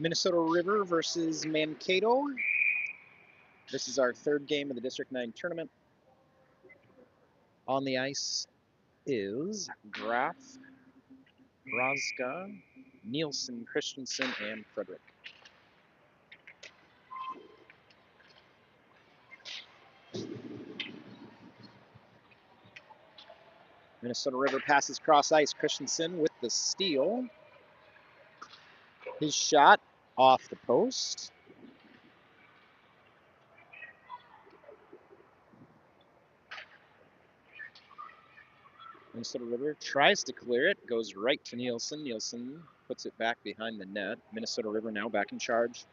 Minnesota River versus Mankato. This is our third game of the District 9 tournament. On the ice is Graf, Rozga, Nielsen, Christensen, and Frederick. Minnesota River passes cross ice. Christensen with the steal. His shot off the post. Minnesota River tries to clear it, goes right to Nielsen. Nielsen puts it back behind the net. Minnesota River now back in charge.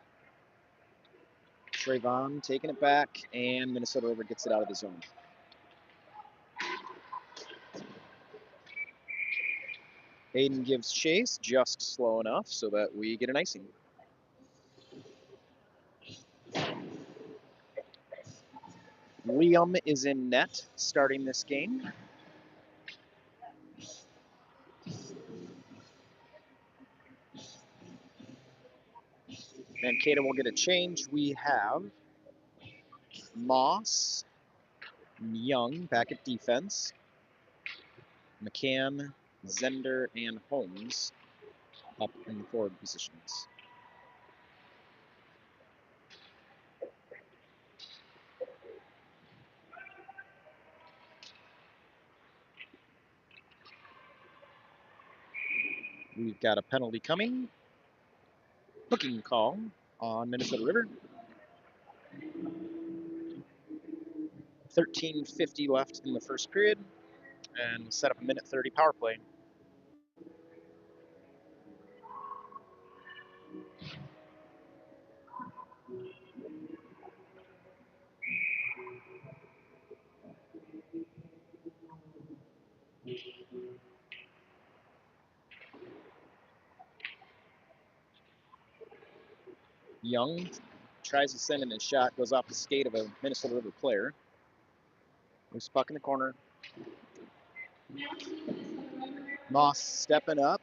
Trayvon taking it back, and Minnesota River gets it out of the zone. Hayden gives chase, just slow enough so that we get an icing. Liam is in net starting this game. Mankato will get a change. We have Moss, Young back at defense. McCann, Zender, and Holmes up in the forward positions. We've got a penalty coming. Hooking call on Minnesota River. 13:50 left in the first period, and set up a minute 30 power play. Young tries to send in a shot, goes off the skate of a Minnesota River player. Loose puck in the corner. Moss stepping up.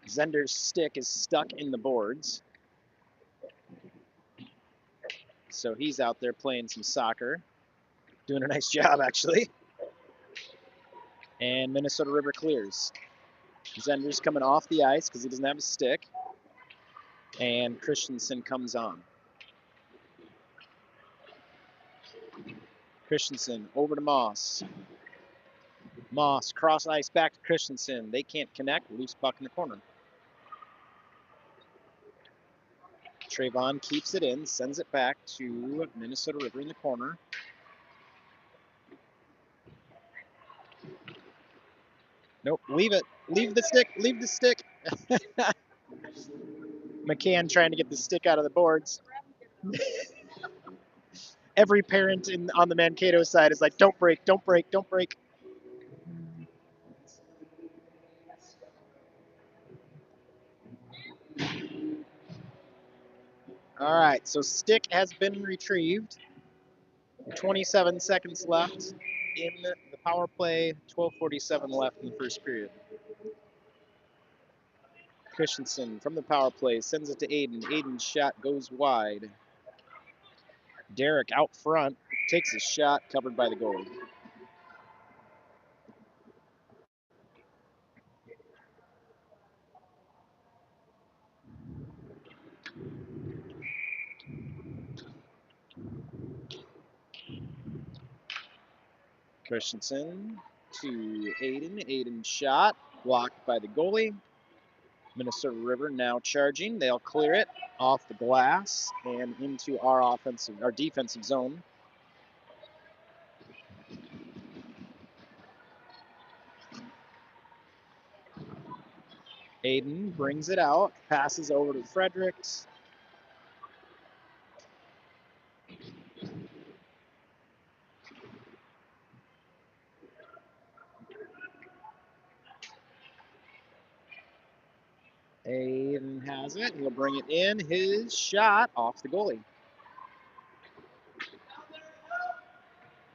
Zender's stick is stuck in the boards. So he's out there playing some soccer. Doing a nice job, actually. And Minnesota River clears. Zender's coming off the ice because he doesn't have a stick. And Christensen comes on. Christensen over to Moss. Moss cross ice back to Christensen. They can't connect. Loose puck in the corner. Trayvon keeps it in, sends it back to Minnesota River in the corner. Nope, leave it. Leave the stick. Leave the stick. McCann trying to get the stick out of the boards. Every parent on the Mankato side is like, don't break, don't break, don't break. All right, so stick has been retrieved. 27 seconds left in the power play, 12:47 left in the first period. Christensen from the power play sends it to Aiden. Aiden's shot goes wide. Derek out front takes a shot, covered by the goalie. Christensen to Aiden. Aiden's shot blocked by the goalie. Minnesota River now charging. They'll clear it off the glass and into our defensive zone. Aiden brings it out, passes over to Fredericks. Aiden has it. He'll bring it in. His shot off the goalie.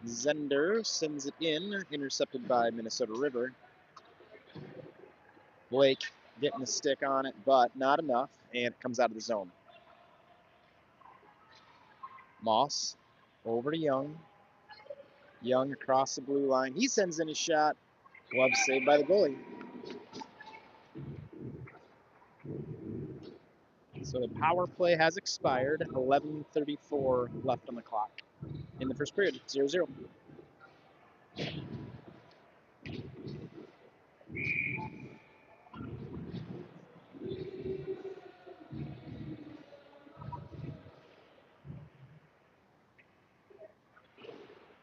Zender sends it in, intercepted by Minnesota River. Blake Getting a stick on it, but not enough, and it comes out of the zone. Moss over to Young. Young across the blue line. He sends in a shot. Glove saved by the goalie. So the power play has expired. 11:34 left on the clock in the first period. 0-0.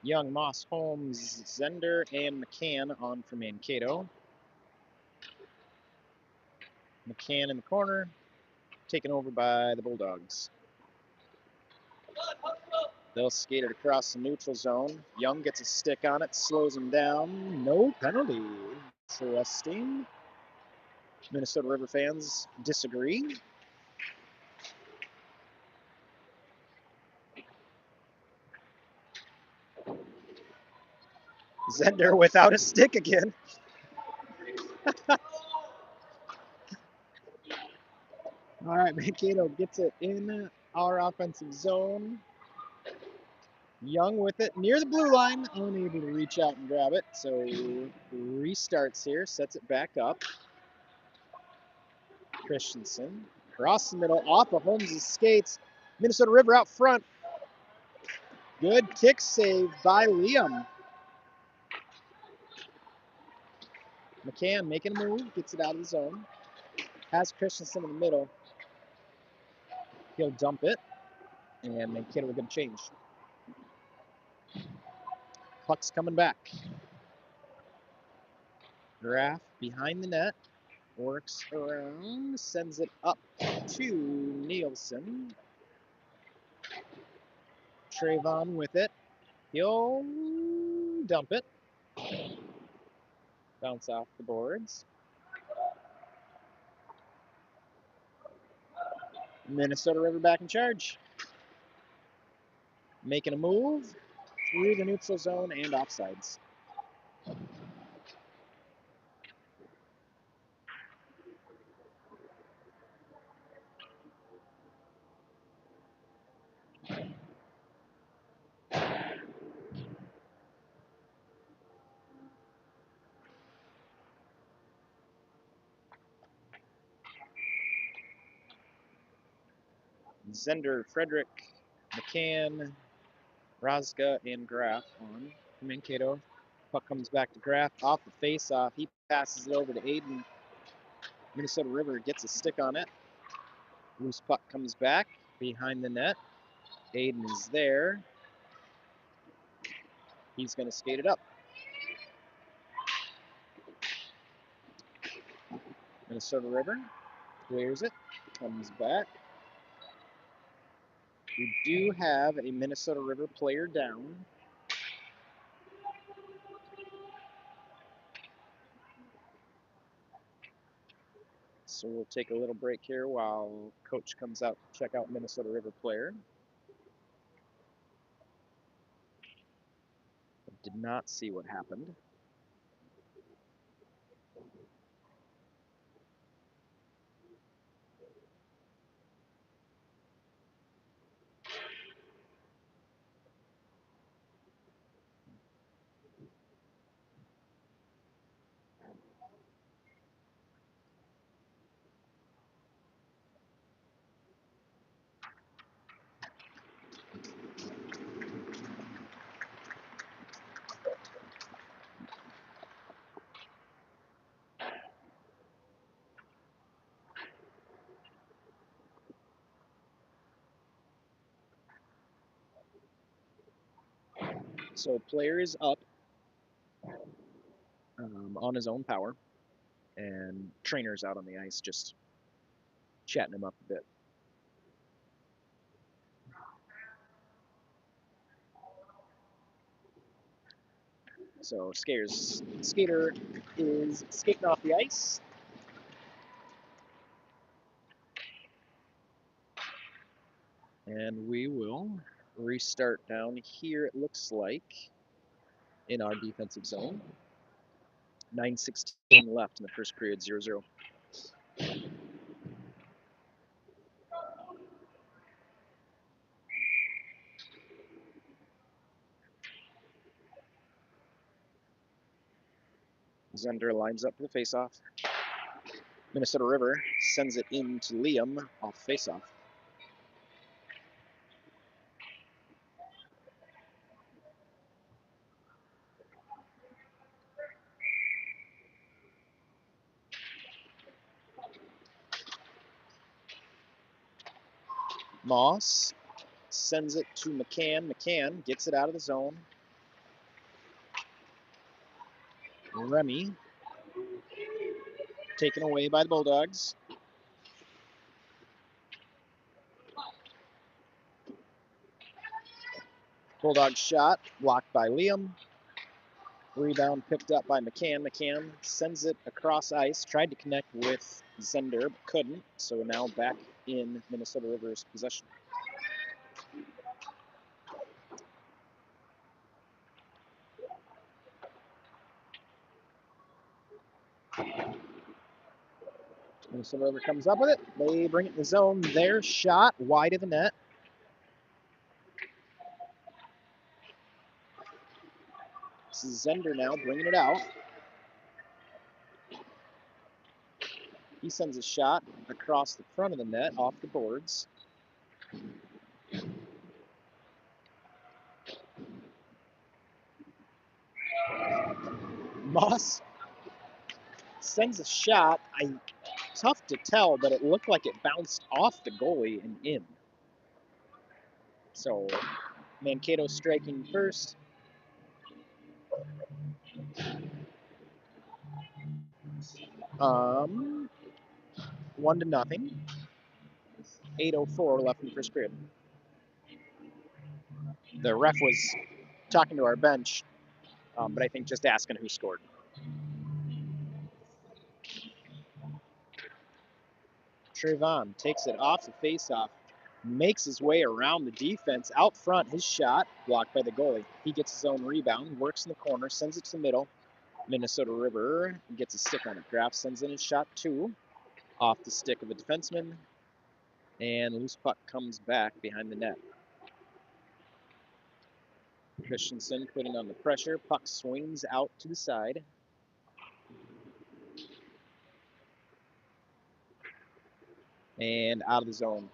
Young, Moss, Holmes, Zender, and McCann on for Mankato. McCann in the corner, taken over by the Bulldogs. They'll skate it across the neutral zone. Young gets a stick on it, slows him down. No penalty. Interesting. Minnesota River fans disagree. Zender without a stick again. All right, Mankato gets it in our offensive zone. Young with it near the blue line, unable to reach out and grab it. So restarts here, sets it back up. Christensen across the middle, off of Holmes' skates. Minnesota River out front. Good kick save by Liam. McCann making a move, gets it out of the zone. Has Christensen in the middle. He'll dump it, and Mankato will get a change. Puck's coming back. Graf behind the net, works around, sends it up to Nielsen. Trayvon with it. He'll dump it. Bounce off the boards. Minnesota River back in charge. Making a move through the neutral zone and offsides. Zender, Frederick, McCann, Razga, and Graf on Mankato. Puck comes back to Graf off the face-off. He passes it over to Aiden. Minnesota River gets a stick on it. Loose puck comes back behind the net. Aiden is there. He's going to skate it up. Minnesota River clears it, comes back. We do have a Minnesota River player down. So we'll take a little break here while coach comes out to check out Minnesota River player. Did not see what happened. So player is up on his own power, and trainer's out on the ice just chatting him up a bit. So skater is skating off the ice. And we will restart down here, it looks like, in our defensive zone. 9:16 left in the first period, 0-0. Zender lines up for the faceoff. Minnesota River sends it into Liam off faceoff. Moss sends it to McCann. McCann gets it out of the zone. Remy taken away by the Bulldogs. Bulldog shot blocked by Liam. Rebound picked up by McCann. McCann sends it across ice. Tried to connect with Zender, but couldn't. So now back in Minnesota River's possession. Minnesota River comes up with it. They bring it in the zone. Their shot wide of the net. This is Zender now bringing it out. He sends a shot across the front of the net off the boards. Moss sends a shot. Tough to tell, but it looked like it bounced off the goalie and in. So Mankato striking first. Um, 1-0. 8:04 left in the first period. The ref was talking to our bench, but I think just asking who scored. Trayvon takes it off the faceoff, makes his way around the defense. Out front, his shot blocked by the goalie. He gets his own rebound, works in the corner, sends it to the middle. Minnesota River gets a stick on it. Graf sends in his shot two, off the stick of a defenseman, and loose puck comes back behind the net. Christensen putting on the pressure. Puck swings out to the side. And out of the zone.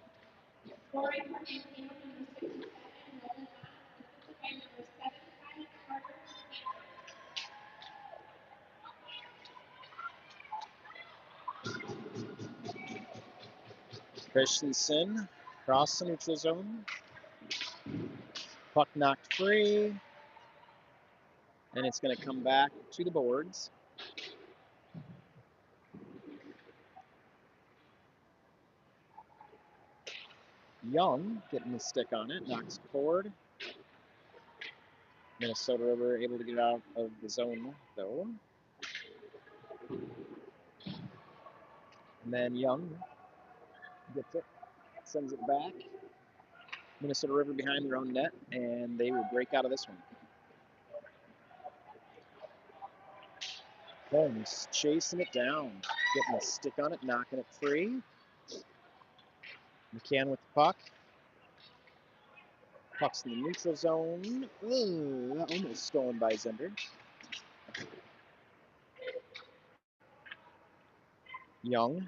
Christensen across the neutral zone. Puck knocked free. And it's going to come back to the boards. Young getting the stick on it, knocks it forward. Minnesota River able to get out of the zone, though. And then Young gets it, sends it back. Minnesota River behind their own net, and they will break out of this one. Holmes chasing it down, getting a stick on it, knocking it free. McCann with the puck. Puck's in the neutral zone. Ooh, that almost stolen by Zender. Young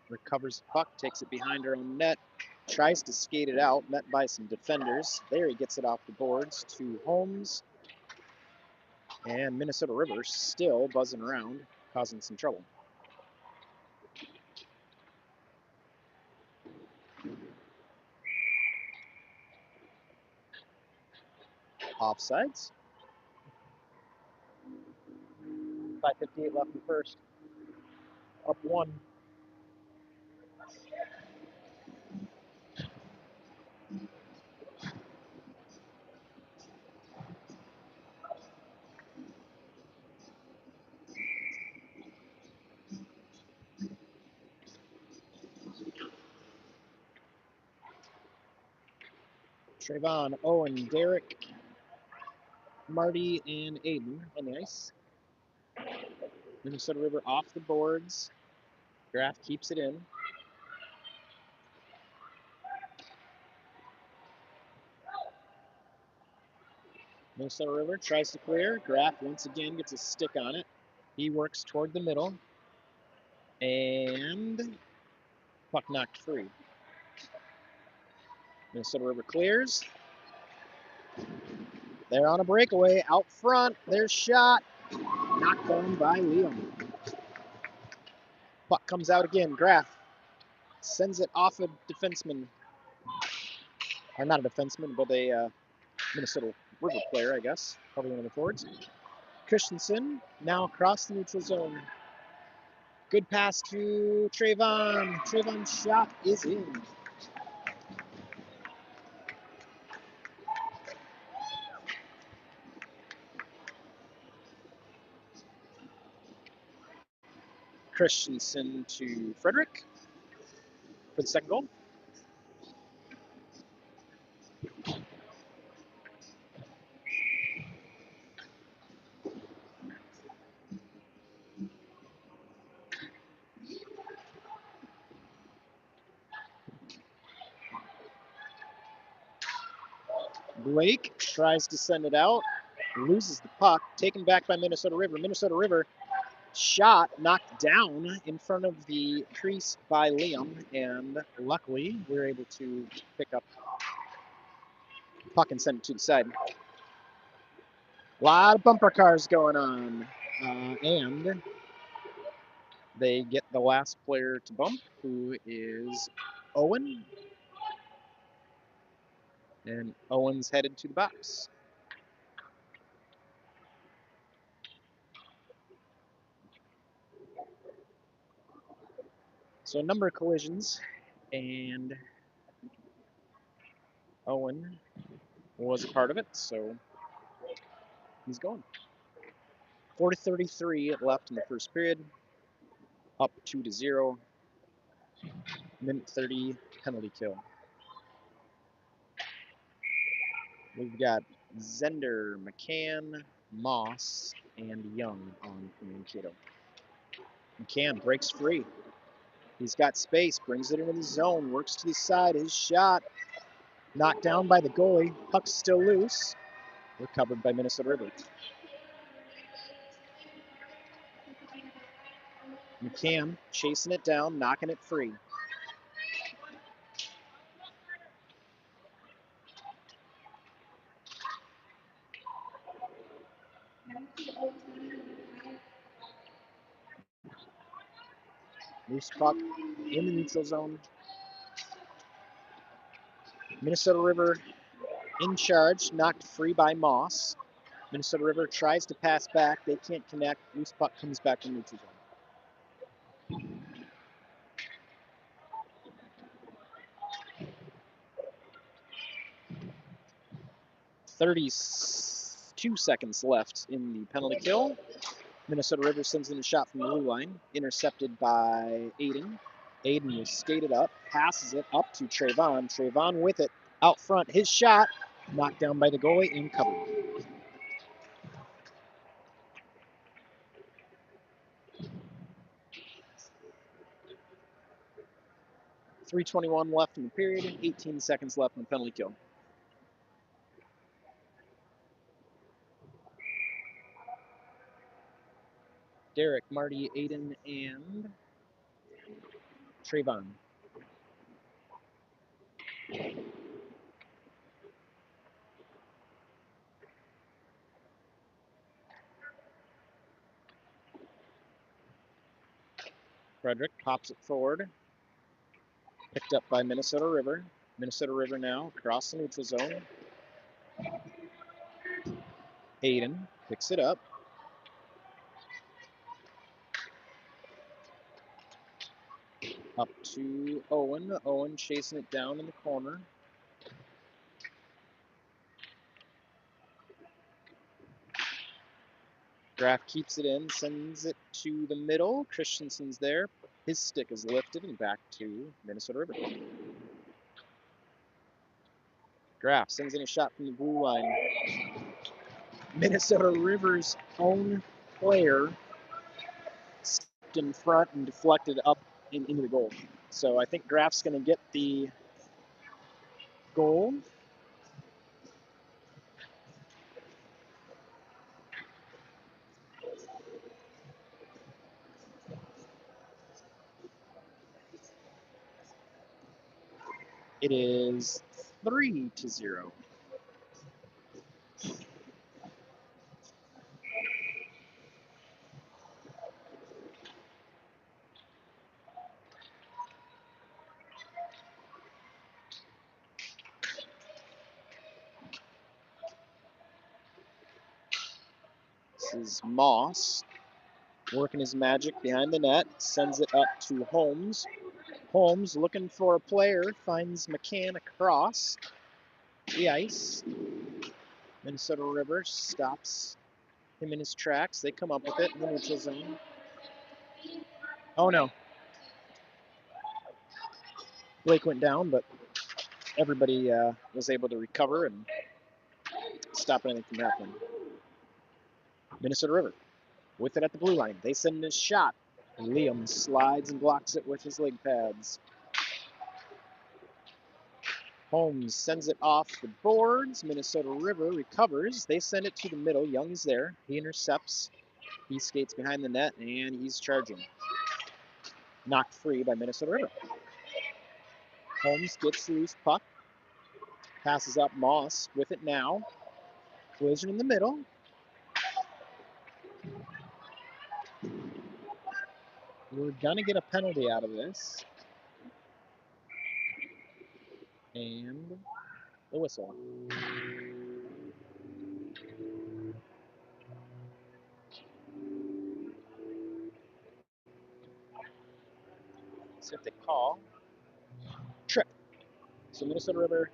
recovers the puck, takes it behind her own net, tries to skate it out, met by some defenders. There he gets it off the boards to Holmes. And Minnesota River still buzzing around, causing some trouble. Offsides. 5:58 left in the first. Up one. Trayvon, Owen, Derek, Marty, and Aiden on the ice. Minnesota River off the boards. Graf keeps it in. Minnesota River tries to clear. Graf once again gets a stick on it. He works toward the middle. And puck knocked free. Minnesota River clears. They're on a breakaway. Out front, their shot. Knocked down by Liam. Puck comes out again. Graf sends it off a defenseman. Or not a defenseman, but a Minnesota River player, I guess. Probably one of the forwards. Christensen now across the neutral zone. Good pass to Trayvon. Trayvon's shot is in. Christensen to Frederick for the second goal. Blake tries to send it out, loses the puck, taken back by Minnesota River. Minnesota River shot knocked down in front of the crease by Liam, and luckily we were able to pick up the puck and send it to the side. A lot of bumper cars going on, and they get the last player to bump, who is Owen. And Owen's headed to the box. So a number of collisions, and Owen was a part of it, so he's going. 4:33 left in the first period, up 2-0. Minute 30 penalty kill. We've got Zender, McCann, Moss, and Young on Communicato. McCann breaks free. He's got space, brings it into the zone, works to the side. His shot knocked down by the goalie. Puck's still loose. Recovered by Minnesota River. McCann chasing it down, knocking it free. Loose puck in the neutral zone. Minnesota River in charge, knocked free by Moss. Minnesota River tries to pass back. They can't connect. Loose puck comes back to neutral zone. 32 seconds left in the penalty kill. Minnesota River sends in a shot from the blue line, intercepted by Aiden. Aiden will skate it up, passes it up to Trayvon. Trayvon with it out front. His shot knocked down by the goalie and covered. .321 left in the period, 18 seconds left in the penalty kill. Derek, Marty, Aiden, and Trayvon. Frederick pops it forward. Picked up by Minnesota River. Minnesota River now across the neutral zone. Aiden picks it up. Up to Owen. Owen chasing it down in the corner. Graf keeps it in, sends it to the middle. Christensen's there. His stick is lifted and back to Minnesota River. Graf sends in a shot from the blue line. Minnesota River's own player stepped in front and deflected up into the goal. So I think Graf's going to get the goal. It is 3-0. This is Moss working his magic behind the net, sends it up to Holmes. Holmes looking for a player, finds McCann across the ice. Minnesota River stops him in his tracks. They come up with it in the neutral zone. Oh no. Blake went down, but everybody was able to recover and stop anything from happening. Minnesota River with it at the blue line. They send a shot. Liam slides and blocks it with his leg pads. Holmes sends it off the boards. Minnesota River recovers. They send it to the middle. Young is there. He intercepts. He skates behind the net, and he's charging. Knocked free by Minnesota River. Holmes gets the loose puck. Passes up Moss with it now. Collision in the middle. We're going to get a penalty out of this. And the whistle. See if they call. Trip. So Minnesota River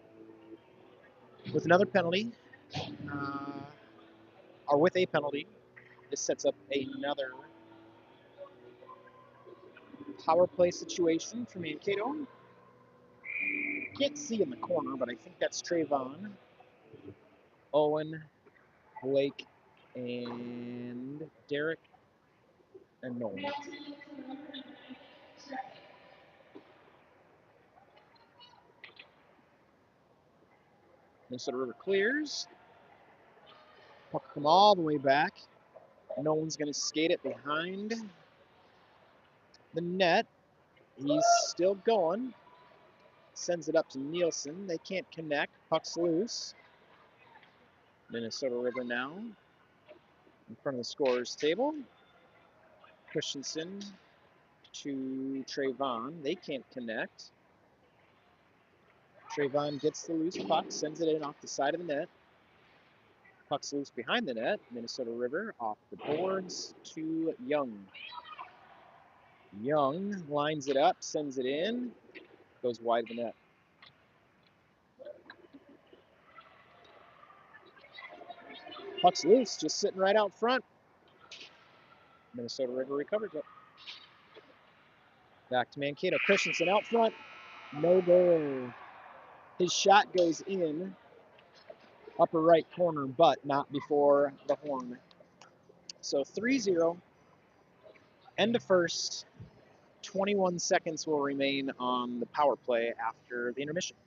with another penalty, or with a penalty. This sets up another power play situation for Mankato. Can't see in the corner, but I think that's Trayvon, Owen, Blake, and Derek, and Nolan. Minnesota River clears. Puck come all the way back. Nolan's going to skate it behind the net. He's still going. Sends it up to Nielsen. They can't connect. Puck's loose. Minnesota River now in front of the scorer's table. Christensen to Trayvon. They can't connect. Trayvon gets the loose puck, sends it in off the side of the net. Puck's loose behind the net. Minnesota River off the boards to Young. Young lines it up, sends it in, goes wide of the net. Puck's loose, just sitting right out front. Minnesota River recovers it. Back to Mankato. Christensen out front. No goal. His shot goes in upper right corner, but not before the horn. So 3-0. End of first. 21 seconds will remain on the power play after the intermission.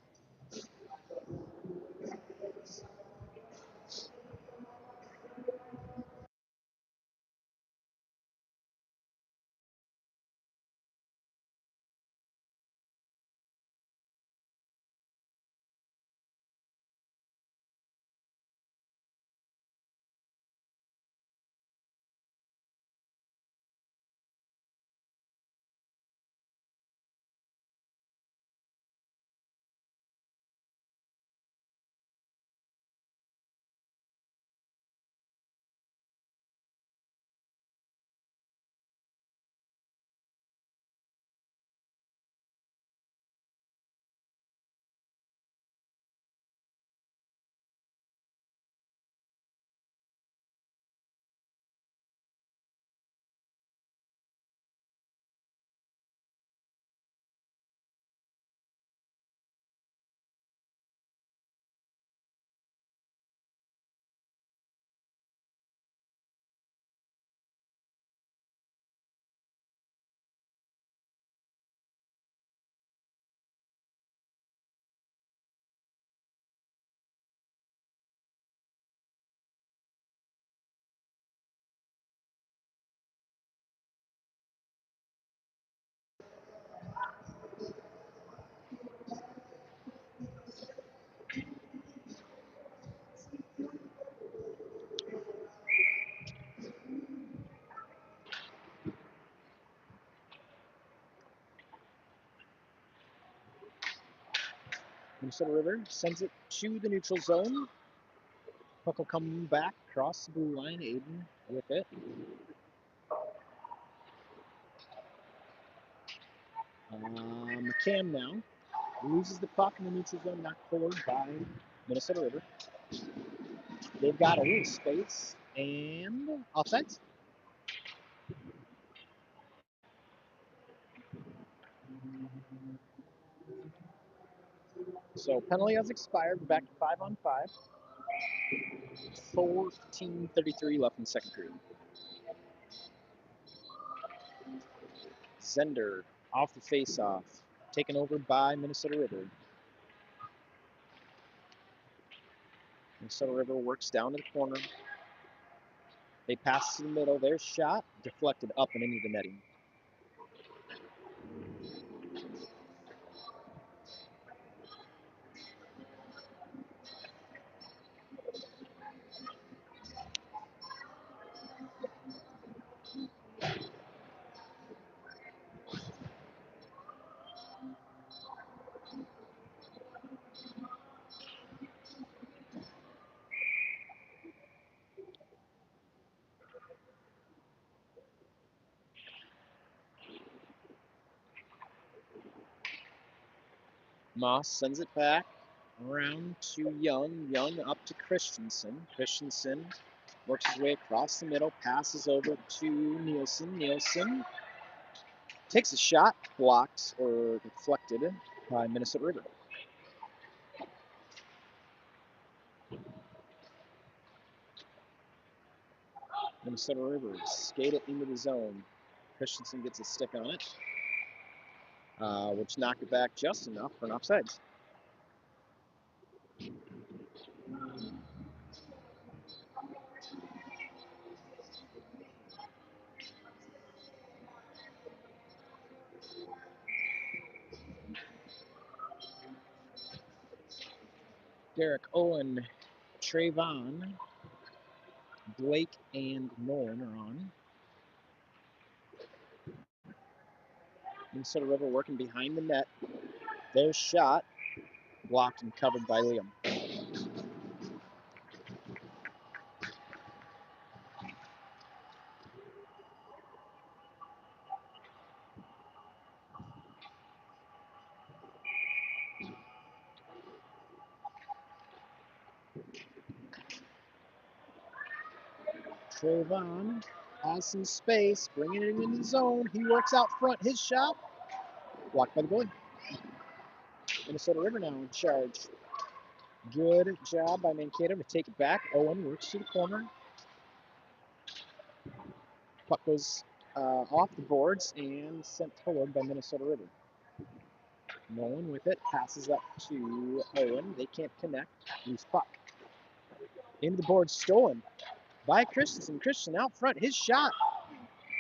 Minnesota River sends it to the neutral zone. Puck will come back across the blue line. Aiden with it. McCann now loses the puck in the neutral zone, knocked forward by Minnesota River. They've got a little space and offsides. So penalty has expired. We're back to 5-on-5. 14:33 left in the second period. Zender off the face-off, taken over by Minnesota River. Minnesota River works down to the corner. They pass to the middle. Their shot deflected up and into the netting. Moss sends it back around to Young. Young up to Christensen. Christensen works his way across the middle, passes over to Nielsen. Nielsen takes a shot, blocked or deflected by Minnesota River. Minnesota River skate it into the zone. Christensen gets a stick on it, which knocked it back just enough for an offsides. Derek Owen, Trayvon, Blake, and Nolan are on. Minnesota River working behind the net. Their shot blocked and covered by Liam. Trayvon has some space, bringing it into the zone. He works out front. His shot blocked by the goalie. Minnesota River now in charge. Good job by Mankato to take it back. Owen works to the corner. Puck goes off the boards and sent forward by Minnesota River. Nolan with it, passes up to Owen. They can't connect. Loose puck. Into the board, stolen by Christensen. Christensen out front. His shot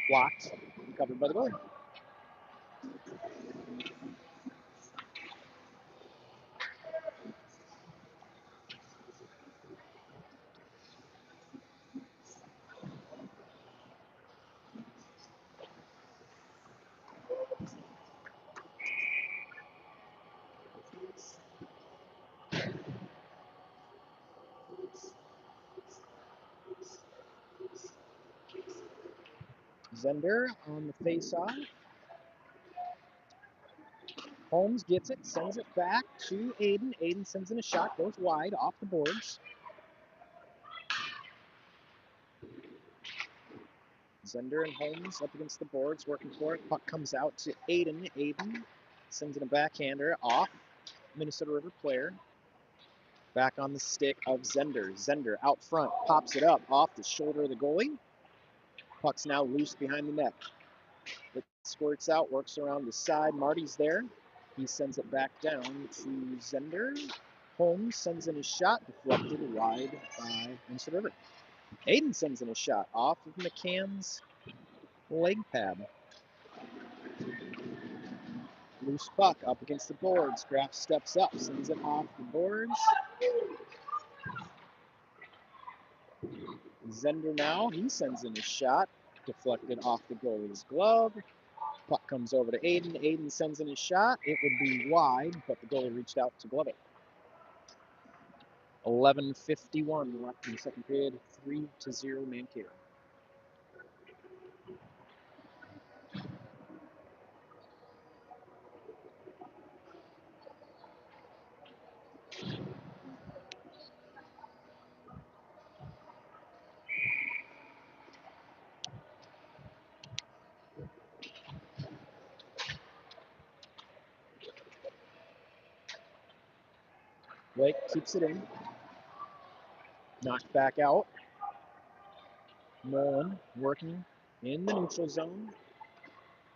blocked and covered by the goalie. Zender on the face-off. Holmes gets it, sends it back to Aiden. Aiden sends in a shot, goes wide, off the boards. Zender and Holmes up against the boards, working for it. Puck comes out to Aiden. Aiden sends in a backhander off Minnesota River player. Back on the stick of Zender. Zender out front, pops it up off the shoulder of the goalie. Puck's now loose behind the net. It squirts out, works around the side. Marty's there. He sends it back down to Zender. Holmes sends in a shot, deflected wide by Minnesota River. Aiden sends in a shot off of McCann's leg pad. Loose puck up against the boards. Graf steps up, sends it off the boards. Zender now, he sends in a shot, deflected off the goalie's glove. Puck comes over to Aiden. Aiden sends in a shot. It would be wide, but the goalie reached out to glove it. 11:51 left in the second period. 3-0 Mankato. Blake keeps it in. Knocked back out. Nolan working in the neutral zone.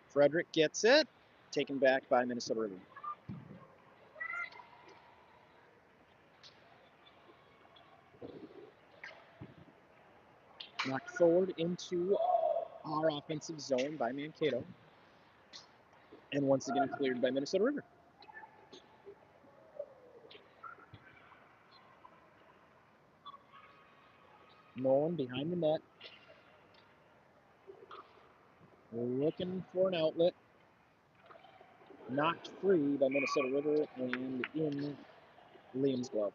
Frederick gets it. Taken back by Minnesota River. Knocked forward into our offensive zone by Mankato. And once again cleared by Minnesota River. Nolan behind the net. Looking for an outlet. Knocked free by Minnesota River and in Liam's glove.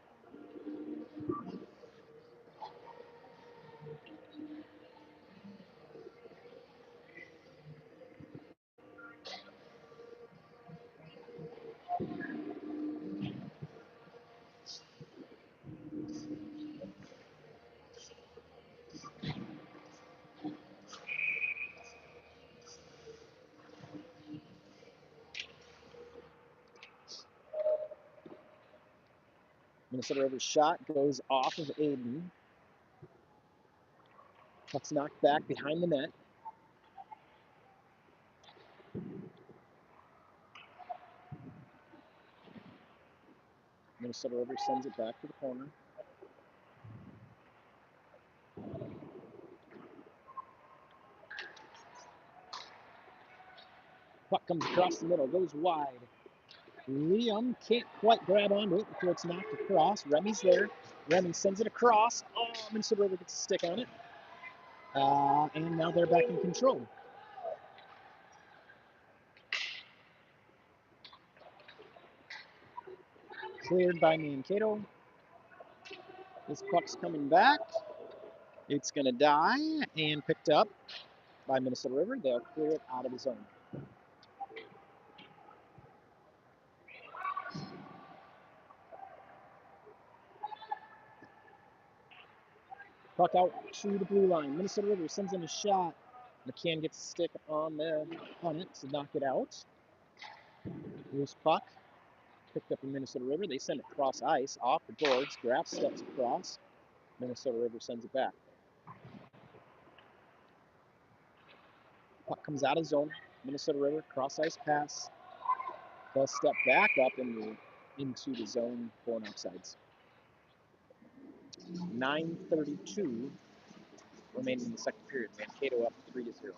Minnesota River's shot goes off of Aiden. Puck's knocked back behind the net. Minnesota River sends it back to the corner. Puck comes across the middle, goes wide. Liam can't quite grab onto it before it's knocked across. Remy's there. Remy sends it across. Oh, Minnesota River gets a stick on it. And now they're back in control. Cleared by Mankato. This puck's coming back. It's going to die and picked up by Minnesota River. They'll clear it out of the zone. Puck out to the blue line. Minnesota River sends in a shot. McCann gets a stick on it to knock it out. Loose puck. Picked up in Minnesota River. They send it cross ice off the boards. Graf steps across. Minnesota River sends it back. Puck comes out of zone. Minnesota River cross ice pass. They'll step back up into the zone for an offsides. 9:32 remaining in the second period. Mankato up 3-0.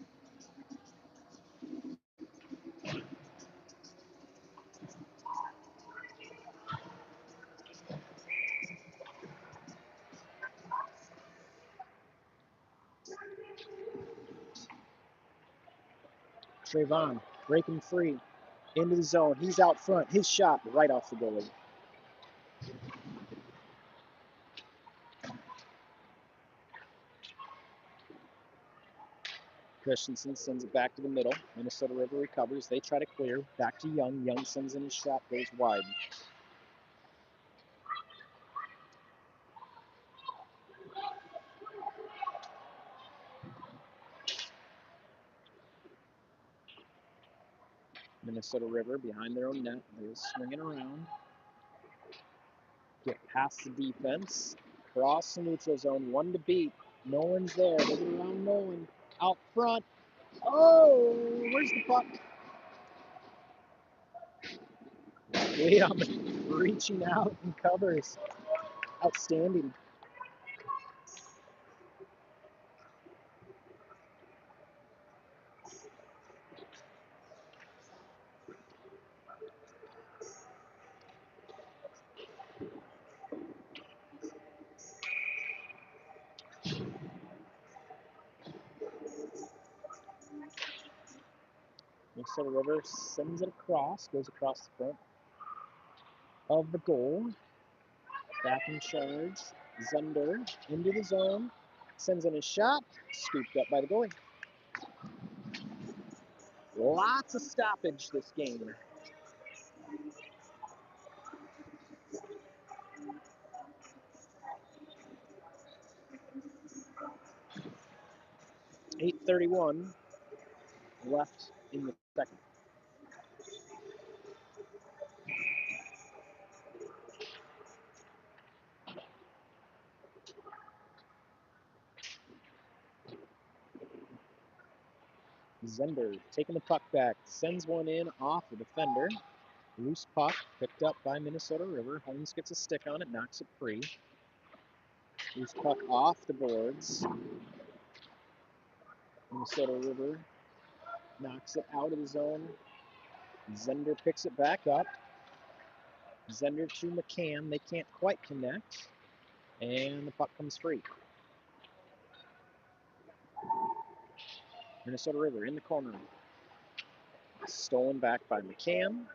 Trayvon breaking free into the zone. He's out front. His shot right off the goalie. Christensen sends it back to the middle. Minnesota River recovers. They try to clear. Back to Young. Young sends in his shot. Goes wide. Minnesota River behind their own net. They're swinging around. Get past the defense. Cross the neutral zone. One to beat. Nolan's there. Moving around Nolan. Out front. Oh, where's the puck? Liam reaching out and covers. Outstanding. Minnesota River sends it across, goes across the front of the goal. Back in charge. Zender into the zone. Sends in a shot. Scooped up by the goalie. Lots of stoppage this game. .8:31 left in the second. Zender taking the puck back, sends one in off the defender. Loose puck picked up by Minnesota River. Holmes gets a stick on it, knocks it free. Loose puck off the boards. Minnesota River knocks it out of the zone. Zender picks it back up. Zender to McCann. They can't quite connect. And the puck comes free. Minnesota River in the corner. Stolen back by McCann.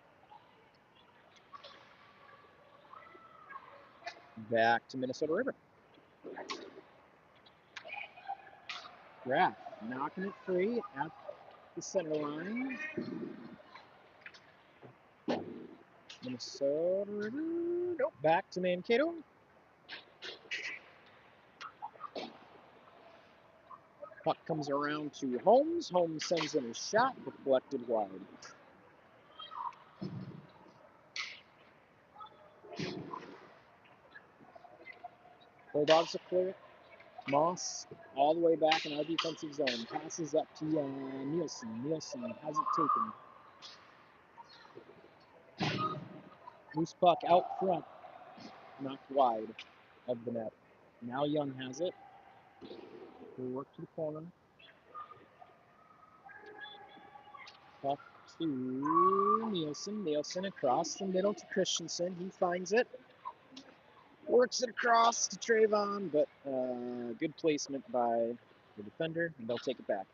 Back to Minnesota River. Graff knocking it free at the center line. Minnesota River. Nope. Back to Mankato. Puck comes around to Holmes. Holmes sends in a shot, deflected wide. Bulldogs are clear. Moss all the way back in our defensive zone. Passes up to Nielsen. Nielsen has it taken. Loose puck out front. Knocked wide of the net. Now Young has it. We'll work to the corner. Puck to Nielsen. Nielsen across the middle to Christensen. He finds it. Works it across to Trayvon, but good placement by the defender, and they'll take it back.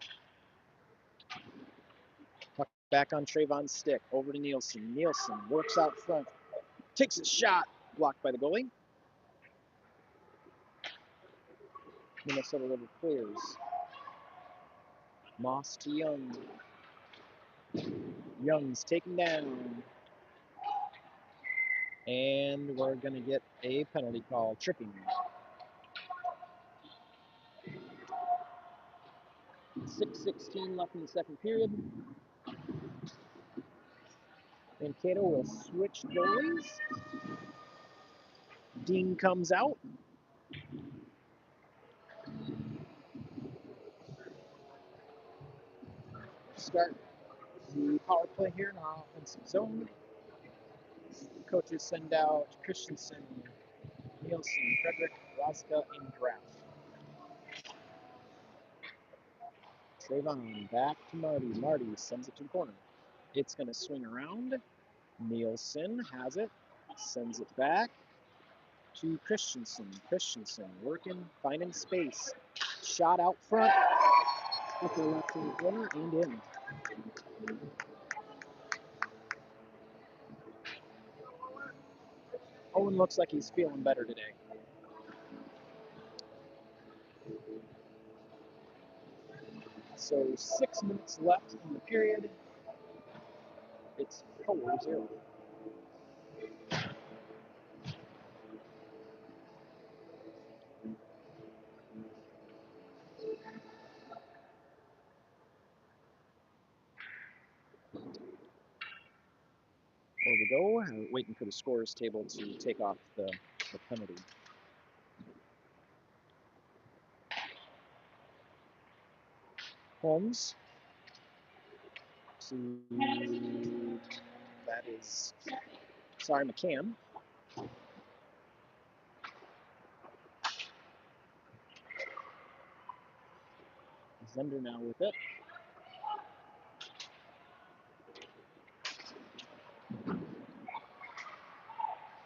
Puck back on Trayvon's stick. Over to Nielsen. Nielsen works out front. Takes a shot. Blocked by the goalie. Minnesota River clears. Moss to Young. Young's taken down. And we're going to get a penalty call. Tripping. 6:16 left in the second period. Mankato will switch goalies. Dean comes out. Start the power play here in our offensive zone. Coaches send out Christensen, Nielsen, Frederick, Raska, and Graff. Trayvon back to Marty. Marty sends it to the corner. It's going to swing around. Nielsen has it. Sends it back to Christensen. Christensen working, finding space. Shot out front. Upper left-hand corner and in. Owen looks like he's feeling better today. So 6 minutes left in the period. It's 4-0. There we go. We're waiting for the scorers table to take off the penalty. Holmes. That is, sorry, McCann. Zender now with it.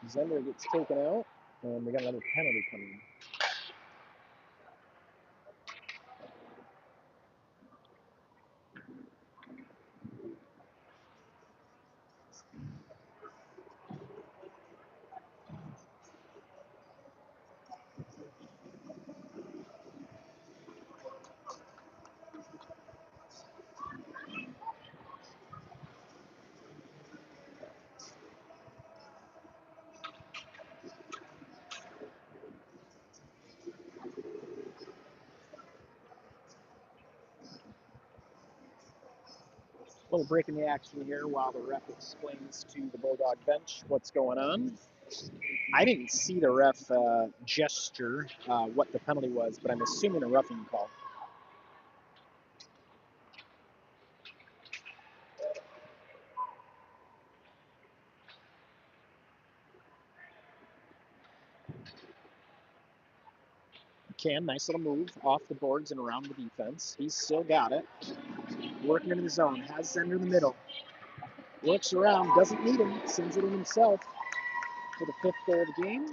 Zender gets taken out, and we got another penalty coming. little break in the action here while the ref explains to the Bulldog bench what's going on. I didn't see the ref gesture what the penalty was, but I'm assuming a roughing call. Nice little move off the boards and around the defense. He's still got it. Working into the zone, has Zender in the middle. Works around, doesn't need him, sends it in himself for the 5th goal of the game.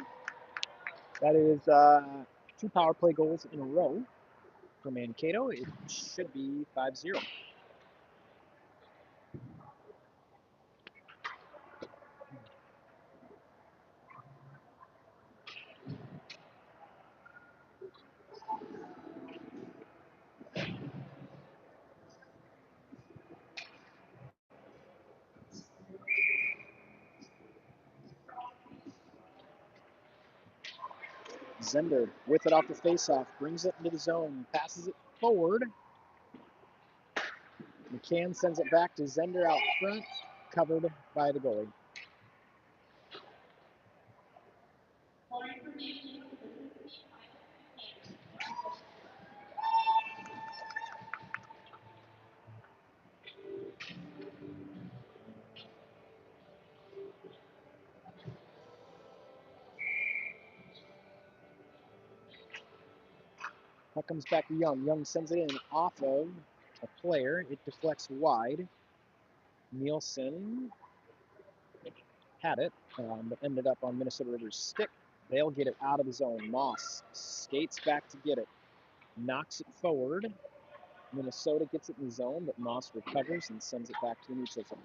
That is 2 power play goals in a row for Mankato. It should be 5-0. Zender with it off the faceoff, brings it into the zone, passes it forward. McCann sends it back to Zender out front, covered by the goalie. Puck comes back to Young. Young sends it in off of a player. It deflects wide. Nielsen had it, but ended up on Minnesota River's stick. They'll get it out of the zone. Moss skates back to get it. Knocks it forward. Minnesota gets it in the zone, but Moss recovers and sends it back to the neutral zone.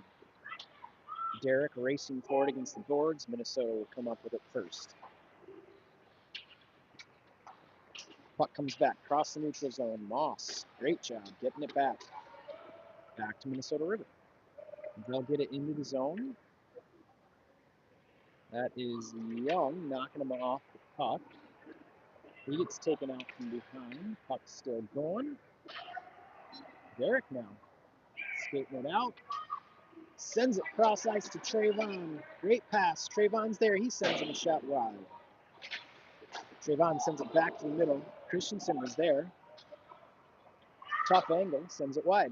Derek racing forward against the boards. Minnesota will come up with it first. Puck comes back across the neutral zone. Moss, great job getting it back. Back to Minnesota River. They'll get it into the zone. That is Young knocking him off the puck. He gets taken out from behind. Puck's still going. Derek now skating it out. Sends it cross ice to Trayvon. Great pass. Trayvon's there. He sends him a shot wide. Trayvon sends it back to the middle. Christensen was there. Tough angle. Sends it wide.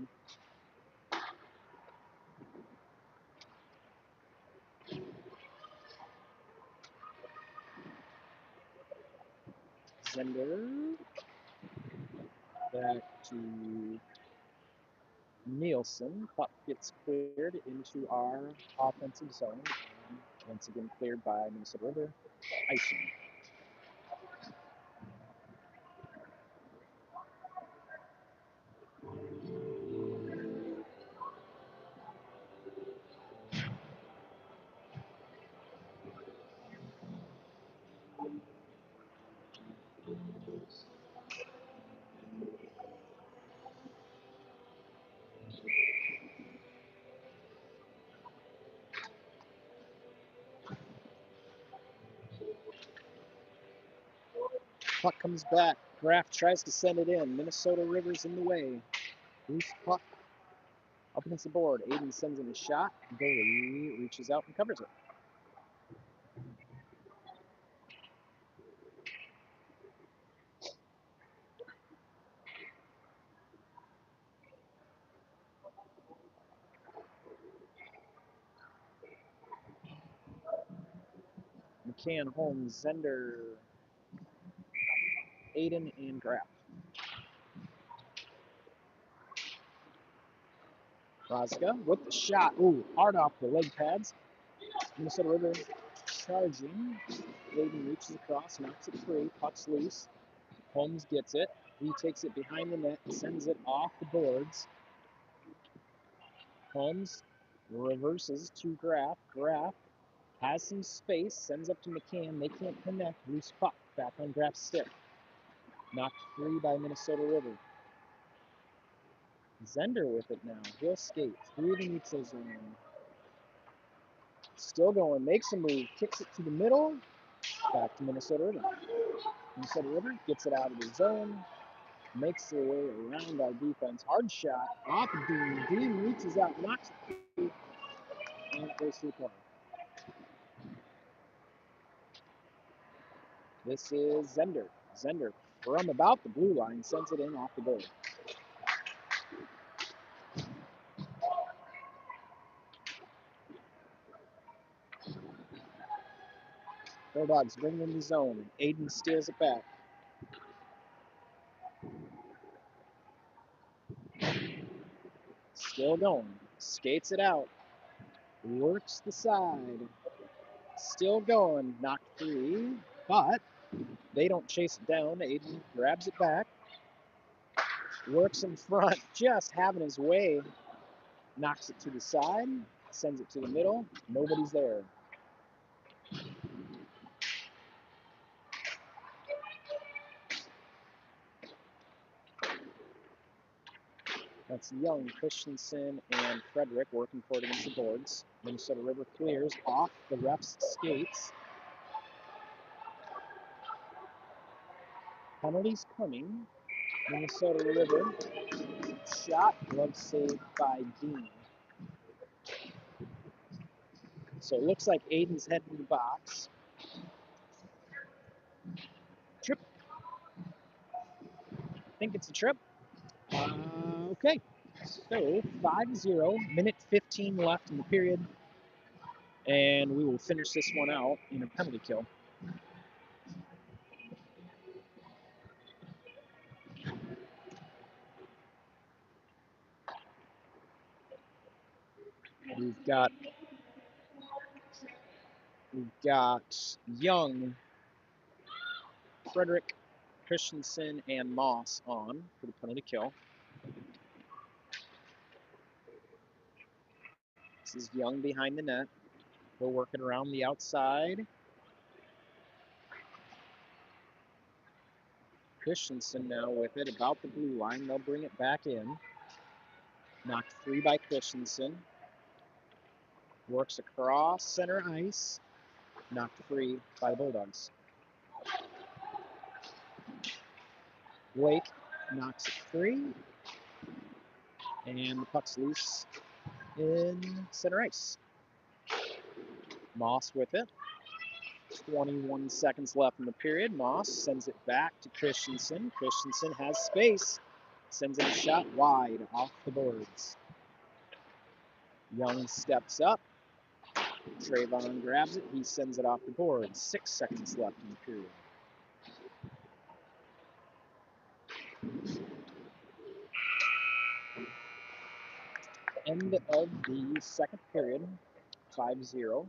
Zender. Back to Nielsen. Puck gets cleared into our offensive zone. And once again cleared by Minnesota River. Icing. Puck comes back. Graff tries to send it in. Minnesota River's in the way. Loose puck up against the board. Aiden sends in a shot. Goalie reaches out and covers it. McCann, Holmes, Zender, Aiden, and Graff. Razga with the shot. Ooh, hard off the leg pads. Minnesota River charging. Aiden reaches across, knocks it free. Puck's loose. Holmes gets it. He takes it behind the net, sends it off the boards. Holmes reverses to Graff. Graff has some space, sends up to McCann. They can't connect. Loose puck back on Graff's stick. Knocked free by Minnesota River. Zender with it now. He'll skate through the neutral zone. Still going, makes a move, kicks it to the middle. Back to Minnesota River. Minnesota River gets it out of the zone. makes their way around our defense. Hard shot off of Dean. Dean reaches out, knocks it free, and it goes to the corner. This is Zender. Zender from about the blue line sends it in off the goal. Bulldogs bring in the zone. Aiden steals it back. Still going. Skates it out. Works the side. Still going. Knocked free. But they don't chase it down. Aiden grabs it back. Works in front. Just having his way. Knocks it to the side. Sends it to the middle. Nobody's there. That's Young, Christensen, and Frederick working for it against the boards. Minnesota River clears off the ref's skates. Penalties coming. Minnesota River shot, glove saved by Dean. So it looks like Aiden's heading to the box. Trip. I think it's a trip. Okay. So 5-0, minute 15 left in the period. And we will finish this one out in a penalty kill. We've got Young, Frederick, Christensen, and Moss on for the penalty kill. This is Young behind the net. We'll work it around the outside. Christensen now with it about the blue line. They'll bring it back in. Knocked free by Christensen. Works across center ice. Knocked free by the Bulldogs. Wake knocks it free. And the puck's loose in center ice. Moss with it. 21 seconds left in the period. Moss sends it back to Christensen. Christensen has space. Sends it a shot wide off the boards. Young steps up. Trayvon grabs it. He sends it off the board. 6 seconds left in the period. End of the second period, 5-0.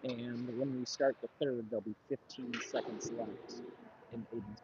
And when we start the third, there'll be 15 seconds left in Aiden's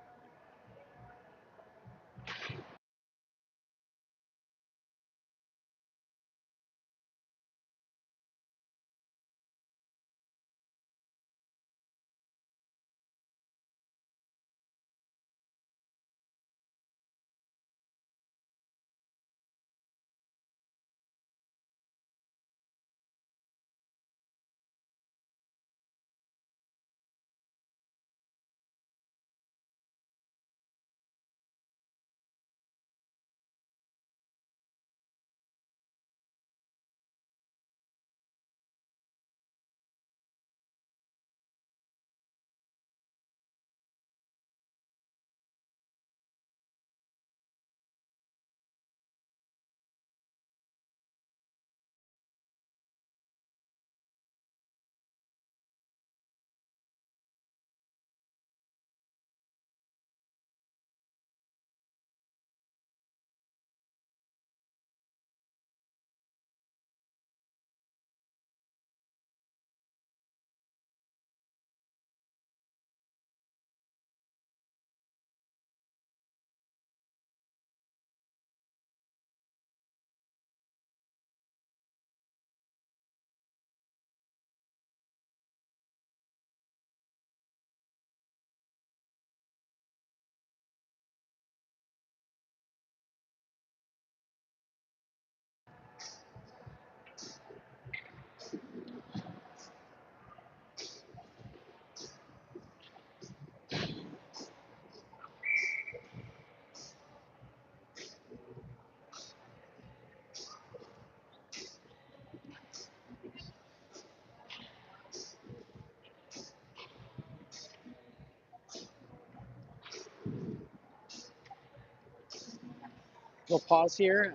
We'll pause here,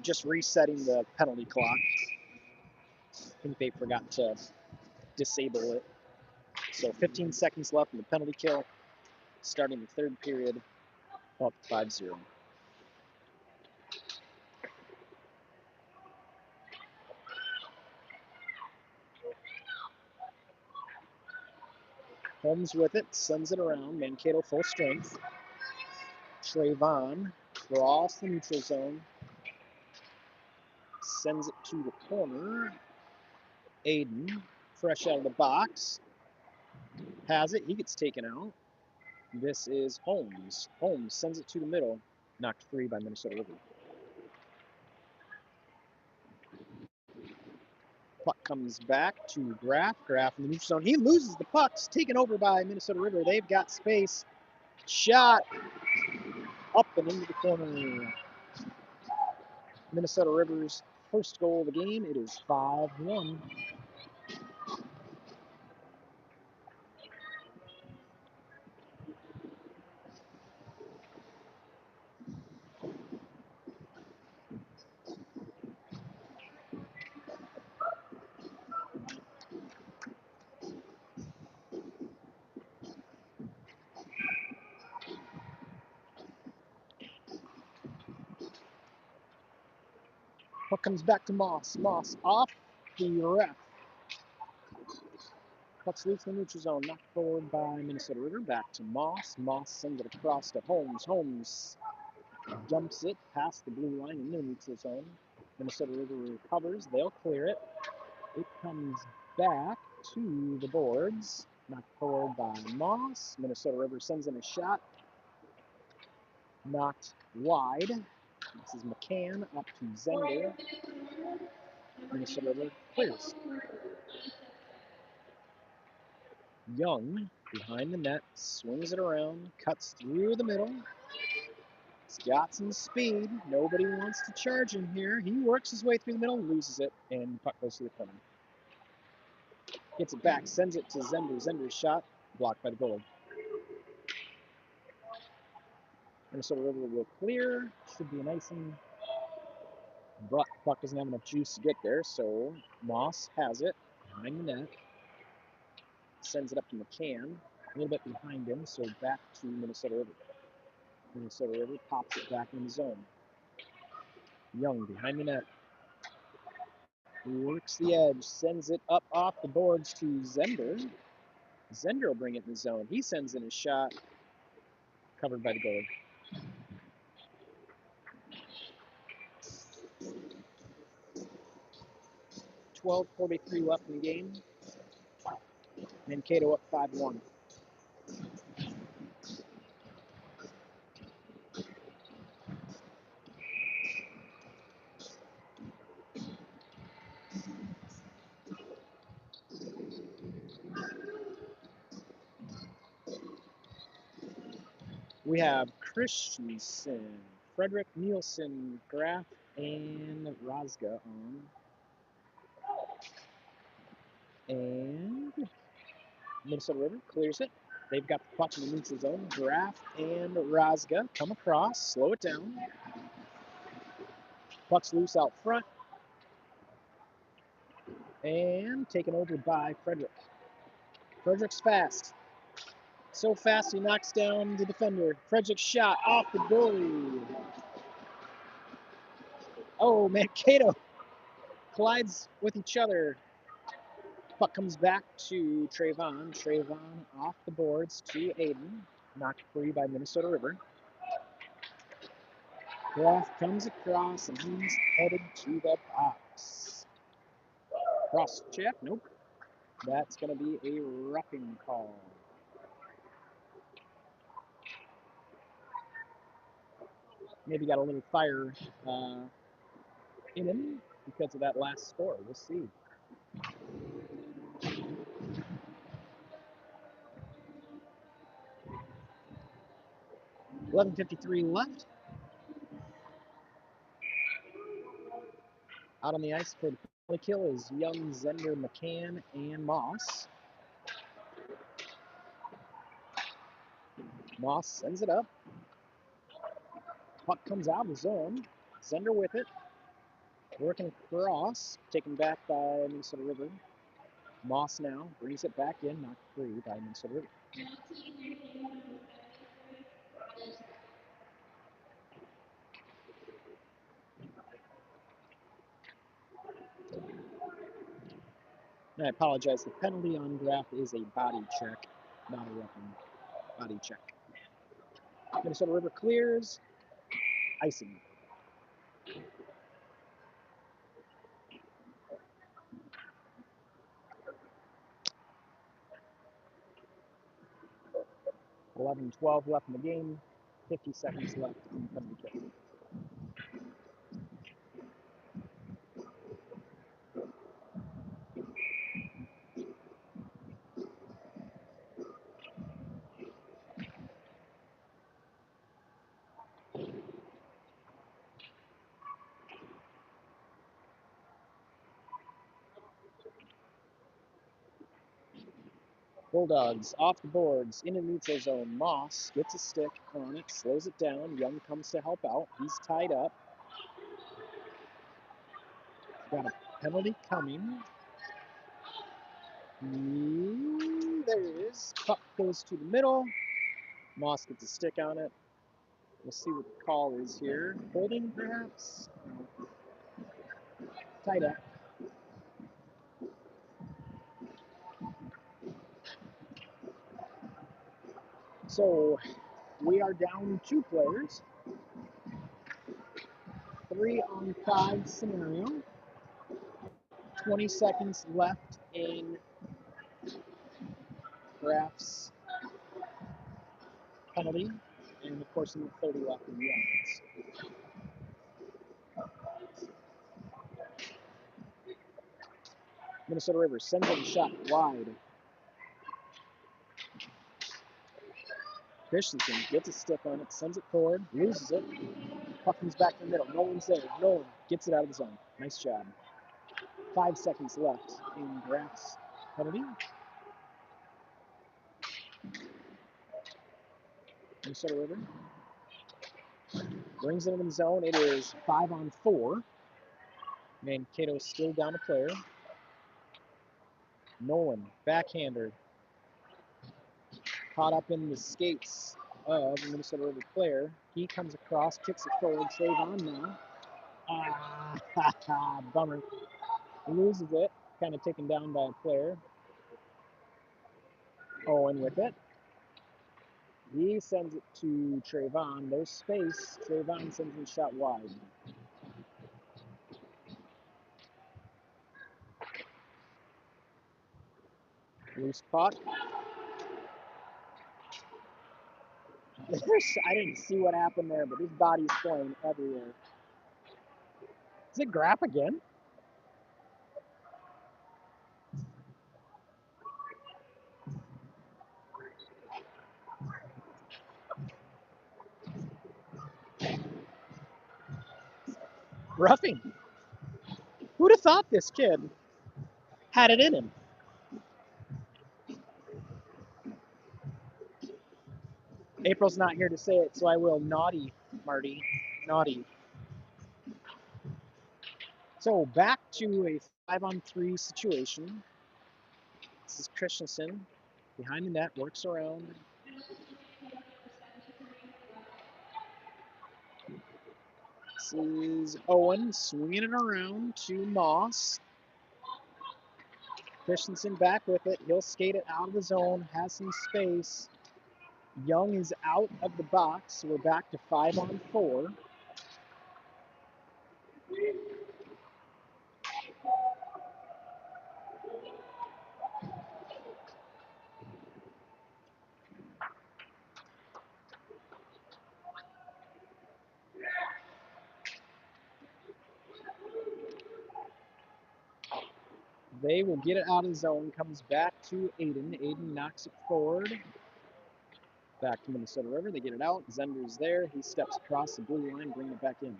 just resetting the penalty clock. I think they forgot to disable it. So 15 seconds left in the penalty kill, starting the third period, up 5-0. Holmes with it, sends it around. Mankato full strength. Trayvon across the neutral zone. Sends it to the corner. Aiden, fresh out of the box. Has it. He gets taken out. This is Holmes. Holmes sends it to the middle. Knocked free by Minnesota River. Puck comes back to Graff. Graff in the neutral zone. He loses the puck. It's taken over by Minnesota River. They've got space. Shot up and into the corner. Minnesota River's first goal of the game. It is 5-1. Puck comes back to Moss. Moss off the ref. Puck's loose in the neutral zone. Knocked forward by Minnesota River. Back to Moss. Moss sends it across to Holmes. Holmes jumps it past the blue line in the neutral zone. Minnesota River recovers. They'll clear it. It comes back to the boards. Knocked forward by Moss. Minnesota River sends in a shot. Knocked wide. This is McCann up to Zender. Minnesota River clears. Young behind the net, swings it around, cuts through the middle. He's got some speed. Nobody wants to charge him here. He works his way through the middle, loses it, and the puck goes to the corner. Gets it back, sends it to Zender. Zender's shot, blocked by the goalie. Minnesota River will clear. Should be an icing. But the puck doesn't have enough juice to get there, so Moss has it behind the net. Sends it up to McCann, a little bit behind him, so back to Minnesota River. Minnesota River pops it back in the zone. Young behind the net. Works the edge, sends it up off the boards to Zender. Zender will bring it in the zone. He sends in a shot, covered by the goalie. .12:43 left in the game. Mankato up 5-1. We have Christensen, Frederick Nielsen, Graff, and Razga on. And Minnesota River clears it. They've got the puck in the neutral zone. Graff and Razga come across, slow it down. Puck's loose out front. And taken over by Frederick. Frederick's fast. So fast he knocks down the defender. Frederick's shot off the goalie. Oh, Mankato collides with each other. Puck comes back to Trayvon. Trayvon off the boards to Aiden. Knocked free by Minnesota River. Graff comes across and he's headed to the box. Cross check. Nope. That's going to be a roughing call. Maybe got a little fire in him because of that last score. We'll see. 11:53 left. Out on the ice for the penalty kill is Young, Zender, McCann, and Moss. Moss sends it up. Puck comes out of the zone. Zender with it. Working across. Taken back by Minnesota River. Moss now brings it back in. Knocked free by Minnesota River. And I apologize. The penalty on draft is a body check, not a roughing. Body check. Minnesota River clears. Icing. (11-12) left in the game. 50 seconds left in the penalty kick. Bulldogs off the boards, into the neutral zone. Moss gets a stick on it, slows it down. Young comes to help out. He's tied up. Got a penalty coming. There it is. Puck goes to the middle. Moss gets a stick on it. We'll see what the call is here. Holding, perhaps? Tied up. So we are down 2 players. 3-on-5 scenario. 20 seconds left in Graff's penalty, and of course, 30 left in the offense. Minnesota River sends it a shot wide. Christensen gets a stick on it, sends it forward, loses it. Puck comes back to the middle. No one's there. Nolan gets it out of the zone. Nice job. 5 seconds left in Graff's penalty. Minnesota River brings it in the zone. It is 5-on-4. Mankato still down a player. Nolan, backhander, caught up in the skates of the Minnesota River player. He comes across, kicks it forward. Trayvon now. Bummer. Loses it, kind of taken down by a player. Owen with it. He sends it to Trayvon. There's space. Trayvon sends it shot wide. Loose puck. I didn't see what happened there, but his body's flying everywhere. Is it Graff again? Roughing. Who'd have thought this kid had it in him? April's not here to say it, so I will. Naughty, Marty. Naughty. So back to a 5-on-3 situation. This is Christensen behind the net, works around. This is Owen swinging it around to Moss. Christensen back with it. He'll skate it out of the zone, has some space. Young is out of the box, so we're back to 5-on-4. They will get it out of the zone, comes back to Aiden. Aiden knocks it forward. Back to Minnesota River. They get it out. Zender's there. He steps across the blue line, bringing it back in.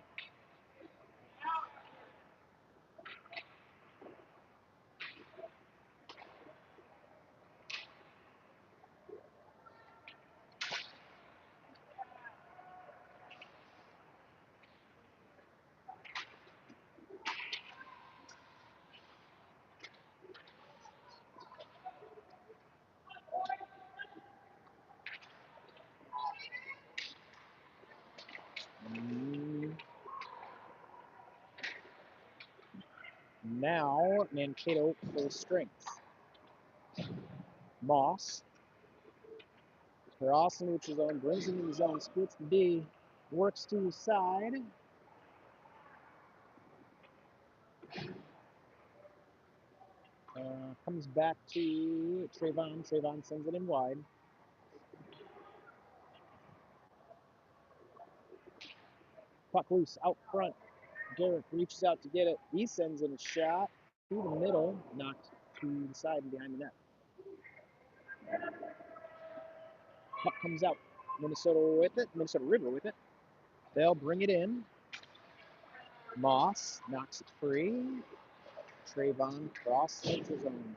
Now Mankato full strength. Moss crossing which is on, brings into the zone, splits the D, works to the side. Comes back to Trayvon. Trayvon sends it in wide. Puck loose out front. Garrett reaches out to get it. He sends in a shot to the middle, knocked to the side and behind the net. Puck comes out. Minnesota with it. Minnesota River with it. They'll bring it in. Moss knocks it free. Trayvon cross neutral zone.